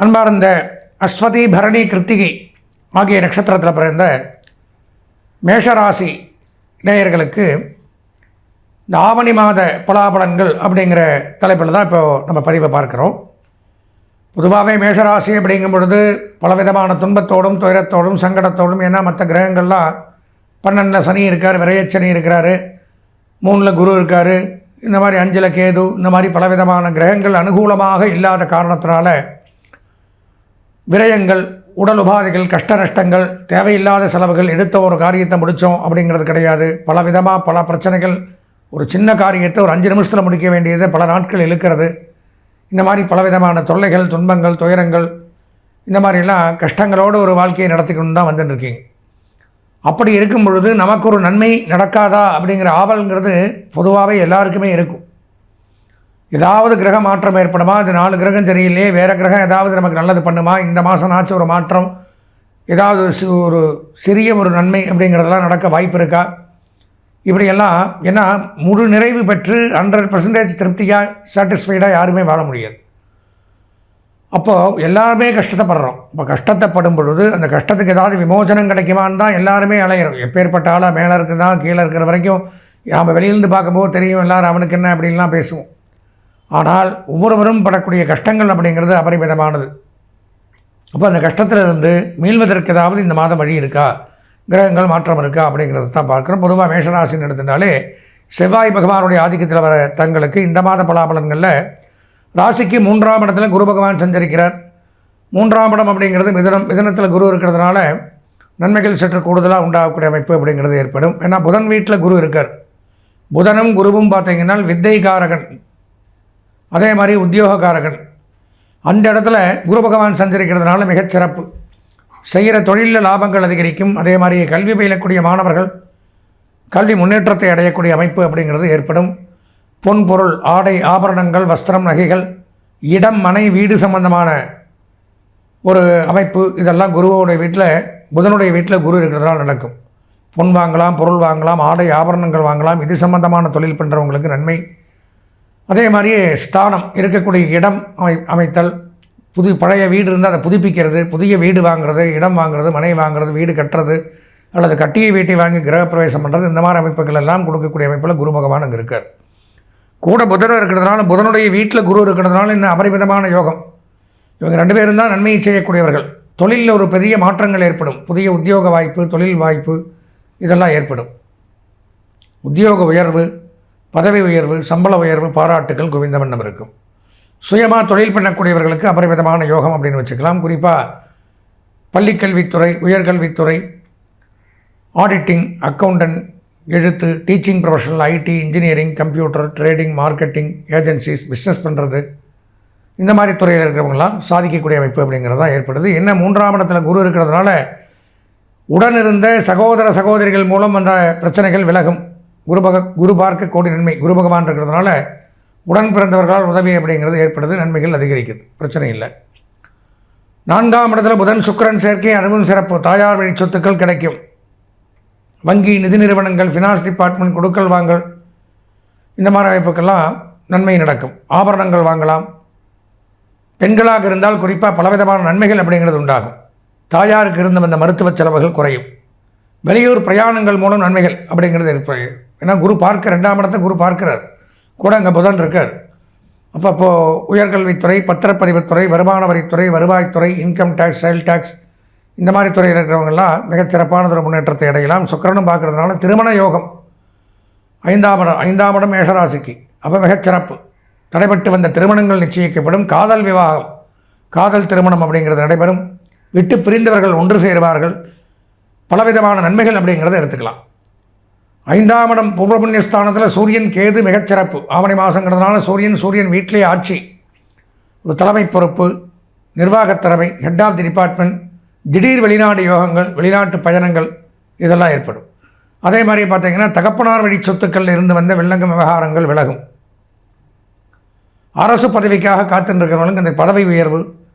அன்பார்ந்த அஸ்வதி, பரணி, கிருத்திகை ஆகிய நட்சத்திரத்தில் பிறந்த மேஷராசி நேயர்களுக்கு இந்த ஆவணி மாத பலாபலன்கள் அப்படிங்கிற தலைப்பில் தான் இப்போது நம்ம பதிவை பார்க்குறோம். பொதுவாகவே மேஷராசி அப்படிங்கும் பொழுது பலவிதமான துன்பத்தோடும் துயரத்தோடும் சங்கடத்தோடும், ஏன்னா மற்ற கிரகங்கள்லாம் 12 சனி இருக்கார், விரயச்சனி இருக்கிறாரு, 3 குரு இருக்கார், இந்த மாதிரி 5 கேது, இந்த மாதிரி பலவிதமான கிரகங்கள் அனுகூலமாக இல்லாத காரணத்தினால விரயங்கள், உடல் உபாதைகள், கஷ்ட நஷ்டங்கள், தேவையில்லாத செலவுகள், எடுத்த ஒரு காரியத்தை முடித்தோம் அப்படிங்கிறது கிடையாது. பலவிதமாக பல பிரச்சனைகள், ஒரு சின்ன காரியத்தை ஒரு 5 நிமிஷத்தில் முடிக்க வேண்டியது பல நாட்கள் இழுக்கிறது. இந்த மாதிரி பலவிதமான தொல்லைகள், துன்பங்கள், துயரங்கள், இந்த மாதிரிலாம் கஷ்டங்களோடு ஒரு வாழ்க்கையை நடத்திக்கணும் தான் வந்துட்டுருக்கீங்க. அப்படி இருக்கும் பொழுது நமக்கு ஒரு நன்மை நடக்காதா அப்படிங்கிற ஆவல்ங்கிறது பொதுவாகவே எல்லாருக்குமே இருக்கும். ஏதாவது கிரக மாற்றம் ஏற்படுமா, இது 4 கிரகம் சரியில்லையே, வேறு கிரகம் ஏதாவது நமக்கு நல்லது பண்ணுமா, இந்த மாதம் ஆச்சு ஒரு மாற்றம், ஏதாவது ஒரு சிறிய ஒரு நன்மை அப்படிங்கிறதெல்லாம் நடக்க வாய்ப்பு இருக்கா, இப்படியெல்லாம். ஏன்னா முழு நிறைவு பெற்று 100% திருப்தியாக சாட்டிஸ்ஃபைடாக யாருமே வாழ முடியாது. அப்போது எல்லாருமே கஷ்டத்தைப்படுறோம். இப்போ கஷ்டத்தைப்படும் பொழுது அந்த கஷ்டத்துக்கு ஏதாவது விமோசனம் கிடைக்குமான்னு தான் எல்லாருமே அலையிறோம். எப்பேற்பட்ட ஆளாக மேலே இருக்குதா கீழே இருக்கிற வரைக்கும் நாம் வெளியிலேருந்து பார்க்கும்போது தெரியும் எல்லோரும் அவனுக்கு என்ன அப்படின்லாம் பேசுவோம். ஆனால் ஒவ்வொருவரும் படக்கூடிய கஷ்டங்கள் அப்படிங்கிறது அபரிமிதமானது. அப்போ அந்த கஷ்டத்திலிருந்து மீள்வதற்கு ஏதாவது இந்த மாதம் வழி இருக்கா, கிரகங்கள் மாற்றம் இருக்கா அப்படிங்கிறது தான் பார்க்குறோம். பொதுவாக மேஷராசின்னு எடுத்துட்டாலே செவ்வாய் பகவானுடைய ஆதிக்கத்தில் வர தங்களுக்கு இந்த மாத பலாபலன்களில் ராசிக்கு 3ஆம் இடத்துல குரு பகவான் சஞ்சரிக்கிறார். 3ஆம் இடம் அப்படிங்கிறது மிதுனத்தில் குரு இருக்கிறதுனால நன்மைகள் சற்று கூடுதலாக உண்டாகக்கூடிய அமைப்பு அப்படிங்கிறது ஏற்படும். ஏன்னா புதன் வீட்டில் குரு இருக்கார். புதனும் குருவும் பார்த்திங்கன்னா வித்தைகாரகன், அதே மாதிரி உத்தியோகக்காரகன். அந்த இடத்துல குரு பகவான் சஞ்சரிக்கிறதுனால மிகச்சிறப்பு. செய்கிற தொழிலில் லாபங்கள் அதிகரிக்கும். அதே மாதிரி கல்வி பயிலக்கூடிய மாணவர்கள் கல்வி முன்னேற்றத்தை அடையக்கூடிய அமைப்பு அப்படிங்கிறது ஏற்படும். பொன் பொருள், ஆடை, ஆபரணங்கள், வஸ்திரம், நகைகள், இடம், மனை, வீடு சம்பந்தமான ஒரு அமைப்பு, இதெல்லாம் குருவோடைய வீட்டில், புதனுடைய வீட்டில் குரு இருக்கிறதுனால நடக்கும். பொன் வாங்கலாம், பொருள் வாங்கலாம், ஆடை ஆபரணங்கள் வாங்கலாம். இது சம்பந்தமான தொழில் பண்ணுறவங்களுக்கு நன்மை. அதே மாதிரியே ஸ்தானம், இருக்கக்கூடிய இடம் அமைத்தல், பழைய வீடு இருந்தால் அதை புதுப்பிக்கிறது, புதிய வீடு வாங்குறது, இடம் வாங்குறது, மனை வாங்குறது, வீடு கட்டுறது, அல்லது கட்டிய வீட்டை வாங்கி கிரகப்பிரவேசம் பண்ணுறது, இந்த மாதிரி அமைப்புகள் எல்லாம் கொடுக்கக்கூடிய அமைப்பில் குரு பகவான் அங்கே இருக்கார். கூட புதன் இருக்கிறதுனால, புதனுடைய வீட்டில் குரு இருக்கிறதுனால இன்னும் அபரிமிதமான யோகம். இவங்க 2 பேரும் தான் நன்மையை செய்யக்கூடியவர்கள். தொழிலில் ஒரு பெரிய மாற்றங்கள் ஏற்படும். புதிய உத்தியோக வாய்ப்பு, தொழில் வாய்ப்பு, இதெல்லாம் ஏற்படும். உத்தியோக உயர்வு, பதவி உயர்வு, சம்பள உயர்வு, பாராட்டுகள் குவிந்த வண்ணம் இருக்கும். சுயமாக தொழில் பண்ணக்கூடியவர்களுக்கு அபரிமிதமான யோகம் அப்படின்னு வச்சுக்கலாம். குறிப்பாக பள்ளிக்கல்வித்துறை, உயர்கல்வித்துறை, ஆடிட்டிங், அக்கௌண்டன்ட், எழுத்து, teaching professional, IT, engineering, computer, trading, marketing, agencies, business பண்ணுறது, இந்த மாதிரி துறையில் இருக்கிறவங்களாம் சாதிக்கக்கூடிய அமைப்பு அப்படிங்கிறது தான் ஏற்படுது. என்ன 3ஆம் இடத்துல குரு இருக்கிறதுனால உடன் இருந்த சகோதர சகோதரிகள் மூலம் அந்த பிரச்சனைகள் விலகும். குரு பார்க்க கோடி நன்மை. குரு பகவான் இருக்கிறதுனால உடன் பிறந்தவர்களால் உதவி அப்படிங்கிறது ஏற்படுது. நன்மைகள் அதிகரிக்குது, பிரச்சனை இல்லை. 4ஆம் இடத்துல புதன் சுக்கிரன் சேர்க்கை, அதுவும் சிறப்பு. தாயார் வழி சொத்துக்கள் கிடைக்கும். வங்கி, நிதி நிறுவனங்கள், ஃபினான்ஸ் டிபார்ட்மெண்ட், கொடுக்கல் வாங்கல், இந்த மாதிரி அமைப்புக்கெல்லாம் நன்மை நடக்கும். ஆபரணங்கள் வாங்கலாம். பெண்களாக இருந்தால் குறிப்பாக பலவிதமான நன்மைகள் அப்படிங்கிறது உண்டாகும். தாயாருக்கு இருந்து வந்த மருத்துவ செலவுகள் குறையும். வெளியூர் பிரயாணங்கள் மூலம் நன்மைகள் அப்படிங்கிறது ஏற்படும். ஏன்னா குரு பார்க்க 2ஆம் இடத்தை குரு பார்க்கிறார், கூட அங்கே புதன் இருக்கார். அப்போது உயர்கல்வித்துறை, பத்திரப்பதிவுத்துறை, வருமான வரித்துறை, வருவாய்த்துறை, இன்கம் டேக்ஸ், சேல் டேக்ஸ், இந்த மாதிரி துறையில் இருக்கிறவங்கெல்லாம் மிகச்சிறப்பானதொரு முன்னேற்றத்தை அடையலாம். சுக்கிரனும் பார்க்குறதுனால திருமண யோகம். 5ஆம் இடம் மேஷராசிக்கு. அப்போ மிகச்சிறப்பு. தடைபட்டு வந்த திருமணங்கள் நிச்சயிக்கப்படும். காதல் விவாகம், காதல் திருமணம் அப்படிங்கிறது நடைபெறும். விட்டு பிரிந்தவர்கள் ஒன்று சேருவார்கள். பலவிதமான நன்மைகள் அப்படிங்கிறத எடுத்துக்கலாம். 5ஆம் இடம் பூர்வ புண்ணியஸ்தானத்தில் சூரியன் கேது மிகச்சிறப்பு. ஆவணி மாதங்கிறதுனால சூரியன் வீட்டிலே ஆட்சி, ஒரு தலைமை பொறுப்பு, நிர்வாகத் திறமை, ஹெட் ஆஃப் தி டிபார்ட்மெண்ட், திடீர் வெளிநாடு யோகங்கள், வெளிநாட்டு பயணங்கள், இதெல்லாம் ஏற்படும். அதே மாதிரி பார்த்திங்கன்னா தகப்பனார் வழி சொத்துக்கள் இருந்து வந்த வில்லங்கம் விவகாரங்கள் விலகும். அரசு பதவிக்காக காத்துருக்கிறவங்களுக்கு இந்த பதவி உயர்வு,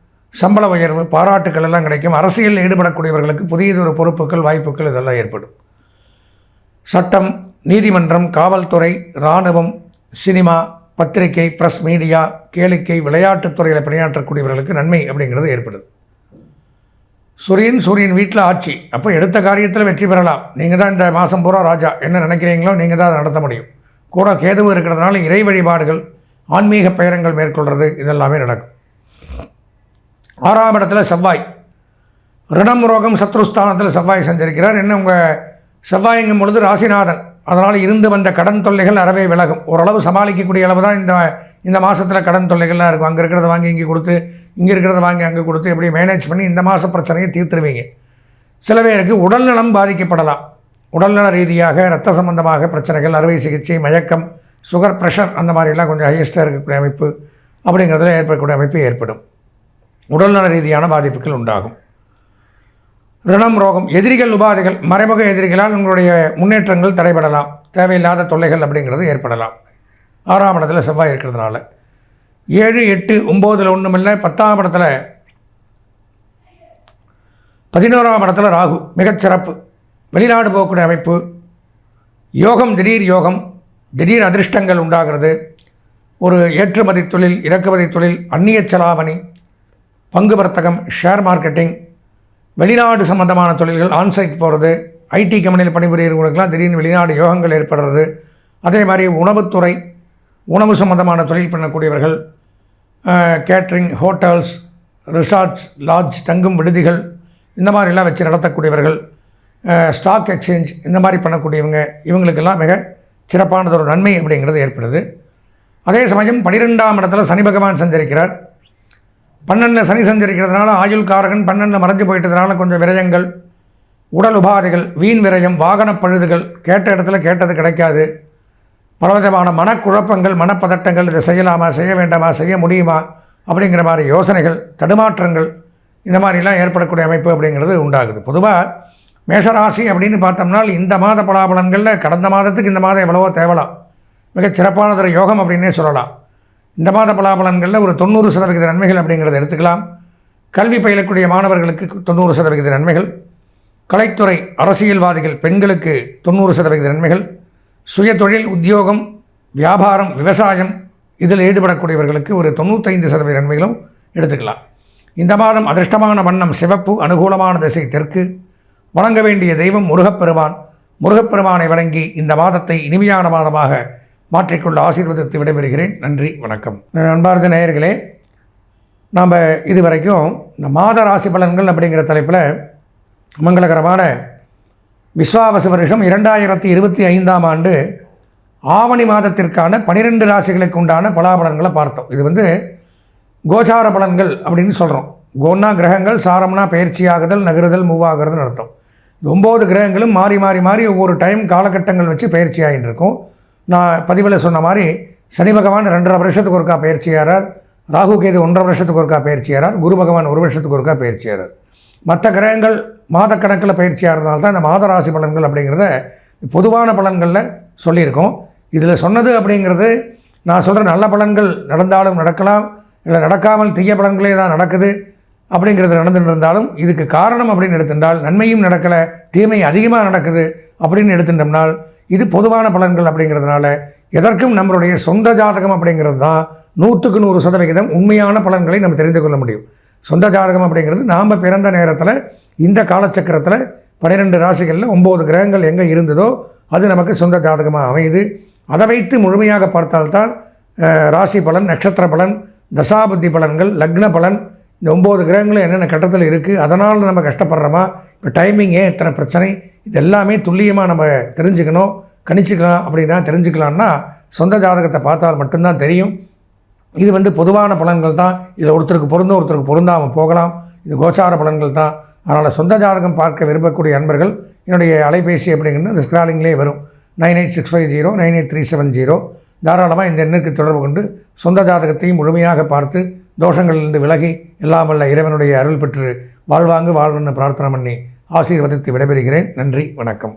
சம்பள உயர்வு, பாராட்டுக்கள் எல்லாம் கிடைக்கும். அரசியலில் ஈடுபடக்கூடியவர்களுக்கு புதியதொரு பொறுப்புகள், வாய்ப்புகள் இதெல்லாம் ஏற்படும். சட்டம், நீதிமன்றம், காவல்துறை, இராணுவம், சினிமா, பத்திரிகை, ப்ரெஸ், மீடியா, கேளிக்கை, விளையாட்டுத் துறையில் பணியாற்றக்கூடியவர்களுக்கு நன்மை அப்படிங்கிறது ஏற்படுது. சூரியன் வீட்டில் ஆட்சி. அப்போ எடுத்த காரியத்தில் வெற்றி பெறலாம். நீங்கள் தான் இந்த மாதம் பூரா ராஜா. என்ன நினைக்கிறீங்களோ நீங்கள் தான் அதை நடத்த முடியும். கூட கேதுவு இருக்கிறதுனால இறை வழிபாடுகள், ஆன்மீக பயணங்கள் மேற்கொள்கிறது, இதெல்லாமே நடக்கும். 6ஆம் இடத்துல செவ்வாய். ரிணம், ரோகம், சத்ருஸ்தானத்தில் செவ்வாய் சஞ்சரிக்கிறார். என்ன உங்கள் செவ்வாய்ங்கும் பொழுது ராசிநாதன். அதனால் இருந்து வந்த கடன் தொல்லைகள் அறவே விலகும். ஓரளவு சமாளிக்கக்கூடிய அளவு தான் இந்த மாதத்தில் கடன் தொல்லைகள்லாம் இருக்கும். அங்கே இருக்கிறத வாங்கி இங்கே கொடுத்து, இங்கே இருக்கிறத வாங்கி அங்கே கொடுத்து, எப்படி மேனேஜ் பண்ணி இந்த மாத பிரச்சனையை தீர்த்துருவீங்க. சில பேருக்கு உடல்நலம் பாதிக்கப்படலாம். உடல்நல ரீதியாக இரத்த சம்பந்தமாக பிரச்சனைகள், அறுவை சிகிச்சை, மயக்கம், சுகர், ப்ரெஷர், அந்த மாதிரிலாம் கொஞ்சம் ஹையஸ்ட்டாக இருக்கக்கூடிய அமைப்பு அப்படிங்கிறதுல ஏற்படக்கூடிய அமைப்பு ஏற்படும். உடல்நல ரீதியான பாதிப்புகள் உண்டாகும். ரிணம், ரோகம், எதிரிகள், உபாதைகள், மறைமுக எதிரிகளால் உங்களுடைய முன்னேற்றங்கள் தடைபடலாம். தேவையில்லாத தொல்லைகள் அப்படிங்கிறது ஏற்படலாம். 6ஆம் இடத்துல செவ்வாய் இருக்கிறதுனால. 7, 8, 9 ஒன்றுமில்லை. 10ஆம் இடத்துல 11ஆம் இடத்துல ராகு. மிகச்சிறப்பு. வெளிநாடு போகக்கூடிய அமைப்பு, யோகம், திடீர் யோகம், திடீர் அதிர்ஷ்டங்கள் உண்டாகிறது. ஒரு ஏற்றுமதி தொழில், இறக்குமதி தொழில், அந்நிய செலாவணி, பங்கு வர்த்தகம், ஷேர் மார்க்கெட்டிங், வெளிநாடு சம்பந்தமான தொழில்கள், ஆன்சைட் போகிறது, ஐடி கம்பெனியில் பணிபுரியவர்களுக்கெல்லாம் திடீர்னு வெளிநாடு யோகங்கள் ஏற்படுறது. அதே மாதிரி உணவுத்துறை, உணவு சம்பந்தமான தொழில் பண்ணக்கூடியவர்கள், கேட்ரிங், ஹோட்டல்ஸ், ரிசார்ட்ஸ், லாட்ஜ், தங்கும் விடுதிகள், இந்த மாதிரிலாம் வச்சு நடத்தக்கூடியவர்கள், ஸ்டாக் எக்ஸ்சேஞ்ச், இந்த மாதிரி பண்ணக்கூடியவங்க, இவங்களுக்கெல்லாம் மிக சிறப்பானது ஒரு நன்மை அப்படிங்கிறது ஏற்படுது. அதே சமயம் 12ஆம் இடத்துல சனி பகவான் சஞ்சரிக்கிறார். 12 சனி சஞ்சரிக்கிறதுனால ஆயுள் காரகன் 12 மறைஞ்சு போயிட்டதுனால கொஞ்சம் விரயங்கள், உடல் உபாதைகள், வீண் விரயம், வாகன பழுதுகள், கேட்ட இடத்துல கேட்டது கிடைக்காது, பலவிதமான மனக்குழப்பங்கள், மனப்பதட்டங்கள், இதை செய்யலாமா, செய்ய வேண்டாமா, செய்ய முடியுமா அப்படிங்கிற மாதிரி யோசனைகள், தடுமாற்றங்கள், இந்த மாதிரிலாம் ஏற்படக்கூடிய அமைப்பு அப்படிங்கிறது உண்டாகுது. பொதுவாக மேஷராசி அப்படின்னு பார்த்தோம்னா இந்த மாத பலாபலன்களில் கடந்த மாதத்துக்கு இந்த மாதம் எவ்வளவோ தேவலாம். மிகச் சிறப்பானதொரு யோகம் அப்படின்னே சொல்லலாம். இந்த மாத பலாபலன்களில் ஒரு 90% நன்மைகள் அப்படிங்கிறத எடுத்துக்கலாம். கல்வி பயிலக்கூடிய மாணவர்களுக்கு 90% நன்மைகள், கலைத்துறை, அரசியல்வாதிகள், பெண்களுக்கு 90% நன்மைகள், சுயதொழில், உத்தியோகம், வியாபாரம், விவசாயம், இதில் ஈடுபடக்கூடியவர்களுக்கு ஒரு 95% நன்மைகளும் எடுத்துக்கலாம். இந்த மாதம் அதிர்ஷ்டமான வண்ணம் சிவப்பு, அனுகூலமான திசை தெற்கு, வணங்க வேண்டிய தெய்வம் முருகப்பெருமான். முருகப்பெருமானை வணங்கி இந்த மாதத்தை இனிமையான மாதமாக மாற்றிக்கொள்ள ஆசீர்வதித்து விடைபெறுகிறேன். நன்றி, வணக்கம். அன்பார்ந்த நேயர்களே, நாம் இதுவரைக்கும் இந்த மாத ராசி பலன்கள் அப்படிங்கிற தலைப்பில் மங்களகரமான விஸ்வாவசு வருஷம் 2025ஆம் ஆண்டு ஆவணி மாதத்திற்கான 12 ராசிகளுக்கு உண்டான பலாபலன்களை பார்த்தோம். இது கோச்சார பலன்கள் அப்படின்னு சொல்கிறோம். கோன்னா கிரகங்கள், சாரம்னா பயிற்சியாகுதல், நகருதல், மூவாகிறதுன்னு அர்த்தம். 9 கிரகங்களும் மாறி மாறி மாறி ஒவ்வொரு டைம் காலகட்டங்கள் வச்சு பயிற்சி ஆகிட்டு இருக்கும். நான் பதிவில் சொன்ன மாதிரி சனி பகவான் 2.5 வருஷத்துக்கு ஒருக்கா பயிற்சியாகிறார், ராகு கேது 1.5 வருஷத்துக்கு ஒருக்கா பயிற்சியாகிறார், குரு பகவான் 1 வருஷத்துக்கு ஒருக்கா பயிற்சியாகிறார். மற்ற கிரகங்கள் மாதக்கணக்கில் பயிற்சியாகிறதுனால தான் இந்த மாத ராசி பலன்கள் அப்படிங்கிறத பொதுவான பலன்களில் சொல்லியிருக்கோம். இதில் சொன்னது அப்படிங்கிறது நான் சொல்கிற நல்ல பலன்கள் நடந்தாலும் நடக்கலாம், இல்லை நடக்காமல் தீய பலன்களே தான் நடக்குது அப்படிங்கிறது நடந்துட்டு இருந்தாலும் இதுக்கு காரணம் அப்படின்னு எடுத்துட்டால் நன்மையும் நடக்கலை, தீமை அதிகமாக நடக்குது அப்படின்னு எடுத்துட்டோம்னால் இது பொதுவான பலன்கள் அப்படிங்கிறதுனால எதற்கும் நம்மளுடைய சொந்த ஜாதகம் அப்படிங்கிறது தான் 100க்கு 100% உண்மையான பலன்களை நம்ம தெரிந்து கொள்ள முடியும். சொந்த ஜாதகம் அப்படிங்கிறது நாம் பிறந்த நேரத்தில் இந்த காலச்சக்கரத்தில் 12 ராசிகளில் 9 கிரகங்கள் எங்கே இருந்ததோ அது நமக்கு சொந்த ஜாதகமாக அமையுது. அதை வைத்து முழுமையாக பார்த்தால்தான் ராசி பலன், நட்சத்திர பலன், தசாபுத்தி பலன்கள், லக்ன பலன், இந்த 9 கிரகங்களும் என்னென்ன கட்டத்தில் இருக்குது, அதனால் நம்ம கஷ்டப்படுறோமா, இப்போ டைமிங் ஏன் இத்தனை பிரச்சனை, இது எல்லாமே துல்லியமாக நம்ம தெரிஞ்சுக்கணும், கணிச்சிக்கலாம். அப்படின்னா தெரிஞ்சுக்கலான்னா சொந்த ஜாதகத்தை பார்த்தால் மட்டும்தான் தெரியும். இது பொதுவான பலன்கள் தான். இதில் ஒருத்தருக்கு பொருந்தும், ஒருத்தருக்கு பொருந்தாமல் போகலாம். இது கோச்சார பலன்கள் தான். அதனால் சொந்த ஜாதகம் பார்க்க விரும்பக்கூடிய அன்பர்கள் என்னுடைய அலைபேசி அப்படிங்கிறது இந்த ஸ்க்ராலிங்லேயே வரும். 9865098370. தாராளமாக இந்த எண்ணிற்கு தொடர்பு கொண்டு சொந்த ஜாதகத்தையும் முழுமையாக பார்த்து தோஷங்களிலிருந்து விலகி எல்லாம் வல்ல இறைவனுடைய அருள் பெற்று வாழ்வாங்கு வாழ்வுன்னு பிரார்த்தனை பண்ணி ஆசீர்வதித்து விடைபெறுகிறேன். நன்றி, வணக்கம்.